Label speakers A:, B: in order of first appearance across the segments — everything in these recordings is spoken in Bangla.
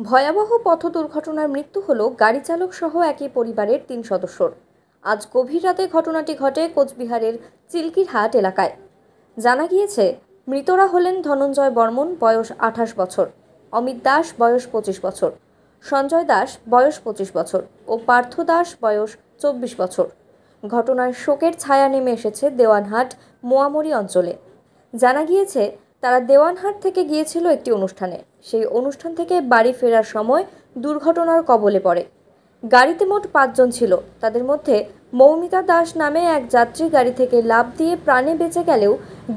A: ভয়াবহ পথ দুর্ঘটনার মৃত্যু হল গাড়ি চালক সহ একই পরিবারের ৩ সদস্যর। আজ গভীর রাতে ঘটনাটি ঘটে কোচবিহারের চিলকিরহাট এলাকায়। জানা গিয়েছে, মৃতরা হলেন ধনঞ্জয় বর্মন, বয়স ২৮ বছর, অমিত দাস, বয়স ২৫ বছর, সঞ্জয় দাস, বয়স ২৫ বছর ও পার্থ দাস, বয়স ২৪ বছর। ঘটনার শোকের ছায়া নেমে এসেছে দেওয়ানহাট মোয়ামরি অঞ্চলে। জানা গিয়েছে, তারা দেওয়ানহাট থেকে গিয়েছিল একটি অনুষ্ঠানে। সেই অনুষ্ঠান থেকে বাড়ি ফেরার সময় দুর্ঘটনার কবলে পড়ে। গাড়িতে মোট ৫ জন ছিল। তাদের মধ্যে মৌমিতা দাস নামে এক যাত্রী গাড়ি থেকে লাফ দিয়ে প্রাণে বেঁচে গেলেও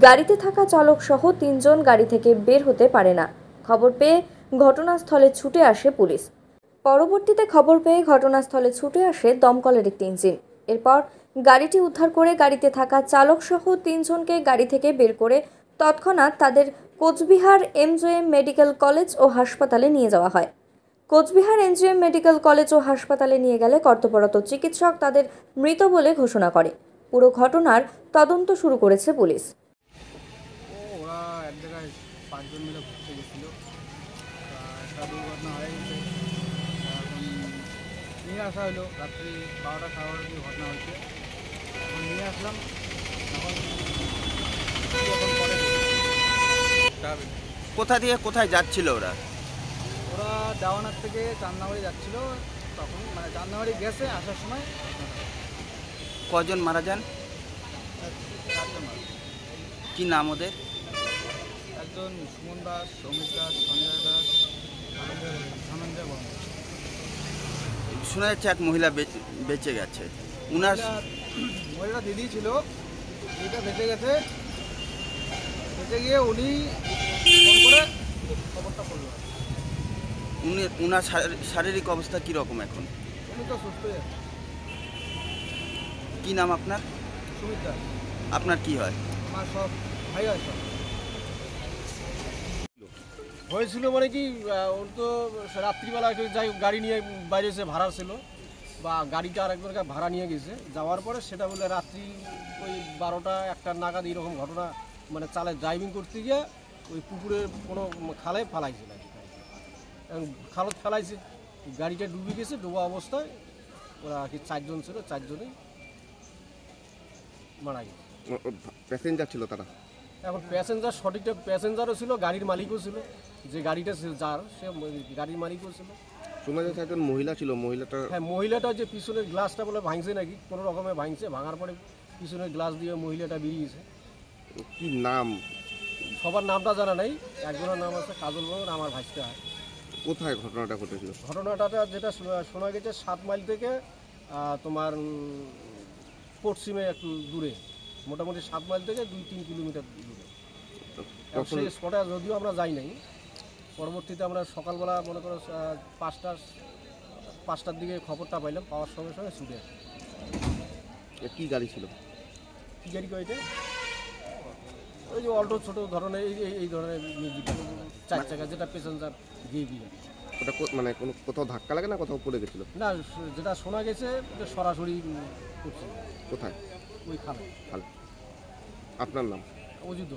A: গাড়িতে থাকা চালক সহ ৩ জন গাড়ি থেকে বের হতে পারে না। খবর পেয়ে ঘটনাস্থলে ছুটে আসে পুলিশ। পরবর্তীতে খবর পেয়ে ঘটনাস্থলে ছুটে আসে দমকলের একটি ইঞ্জিন। এরপর গাড়িটি উদ্ধার করে গাড়িতে থাকা চালক সহ ৩ জনকে গাড়ি থেকে বের করে তৎক্ষণাৎ তাদের কোচবিহার এমজেএম মেডিকেল কলেজ ও হাসপাতালে নিয়ে যাওয়া হয়। কোচবিহার এমজেএম মেডিকেল কলেজ ও হাসপাতালে নিয়ে গেলে কর্তব্যরত চিকিৎসক তাদের মৃত বলে ঘোষণা করে। পুরো ঘটনার তদন্ত শুরু করেছে পুলিশ।
B: ওরা এক জায়গায় ৫ জন মিলে ঘুরতে গেছিল, একটা দুর্ঘটনা হয়ে গেছে। এখন নিয়ে আসা হলো রাত্রি ১২টা সাড়ে ১২টার দিকে ঘটনা হয়েছে। এখন নিয়ে আসলাম।
C: কোথা দিয়ে কোথায় যাচ্ছিল ওরা?
B: ওরা দেওয়ানার থেকে চান্নাবাড়ি যাচ্ছিল, তখন মানে চান্নাবাড়ি গেছে আসার সময়
C: কজন মারা যান?
B: ৪ জন মারা।
C: কি নাম ওদের?
B: একজন সুমন দাস, সৌমিক দাস, সঞ্জয় দাস, ধনঞ্জয় বর্মন।
C: শোনা যাচ্ছে এক মহিলা বেঁচে গেছে। উনার
B: মহিলা দিদি ছিল, দিদিটা বেঁচে গেছে। বেঁচে গিয়ে উনি ফোন করে খবরটা করলো।
C: উনার শারীরিক অবস্থা কীরকম এখন?
B: উনি তো সুস্থই আছে।
C: কি নাম আপনার?
B: সুমিত দাস।
C: আপনার কি হয়?
B: আমার সব ভাই হয়। সব হয়েছিল মানে কি, ওর তো রাত্রিবেলা যাই গাড়ি নিয়ে বাইরে এসে ভাড়া ছিল, বা গাড়িটা আরেকজনকে ভাড়া নিয়ে গেছে। যাওয়ার পরে সেটা বলে রাত্রি ওই ১২টা ১টার নাগাদ এইরকম ঘটনা, মানে চালে ড্রাইভিং করতে গিয়ে ওই পুকুরের কোনো খালে ফেলাইছে নাকি। এখন খালত ফেলাইছে, গাড়িটা ডুবে গেছে। ডুবা অবস্থায় ওরা আর কি ৪ জন ছিল, ৪ জনই মারা গেছে।
D: প্যাসেঞ্জার ছিল তারা?
B: এখন প্যাসেঞ্জার সঠিকটা প্যাসেঞ্জারও ছিল, গাড়ির মালিকও ছিল। যে গাড়িটা যার, সে গাড়ির মালিকও ছিল।
D: শোনা যাচ্ছে একজন মহিলা ছিল। মহিলাটা,
B: হ্যাঁ, মহিলাটা যে পিছনের গ্লাসটা বলে ভাঙছে নাকি, কোনো রকমে ভাঙছে। ভাঙার পরে পিছনের গ্লাস দিয়ে মহিলাটা বেরিয়েছে।
D: কি নাম?
B: সবার নামটা জানা নাই। একজনের নাম আছে কাজল বর্মন, আমার ভাইস্তে হয়।
D: কোথায় ঘটনাটা ঘটেছিল?
B: ঘটনাটা যেটা শোনা গেছে ৭ মাইল থেকে তোমার পশ্চিমে একটু দূরে, মোটামুটি ৭ মাইল থেকে ২-৩ কিলোমিটার দূরে। সেই স্পটে যদিও আমরা যাই নাই। পরবর্তীতে আমরা সকালবেলা মনে করো ৫টার দিকে খবরটা পাইলাম। পাওয়ার সঙ্গে সঙ্গে ছুটে আসি।
D: কি গাড়ি ছিল?
B: কী গাড়ি কয়েছে? ওই যে অল্টো ছোটো ধরনের এই ধরনের মিউজিক ৪ চাকা, যেটা প্যাসেঞ্জার গিয়ে দিয়ে।
D: ওটা মানে কোনো কোথাও ধাক্কা লাগে না কোথাও পড়ে গেছিল?
B: না, যেটা শোনা গেছে ওটা সরাসরি করছে।
D: কোথায়?
B: ওই খালে।
D: আপনার নাম?
B: অজিত।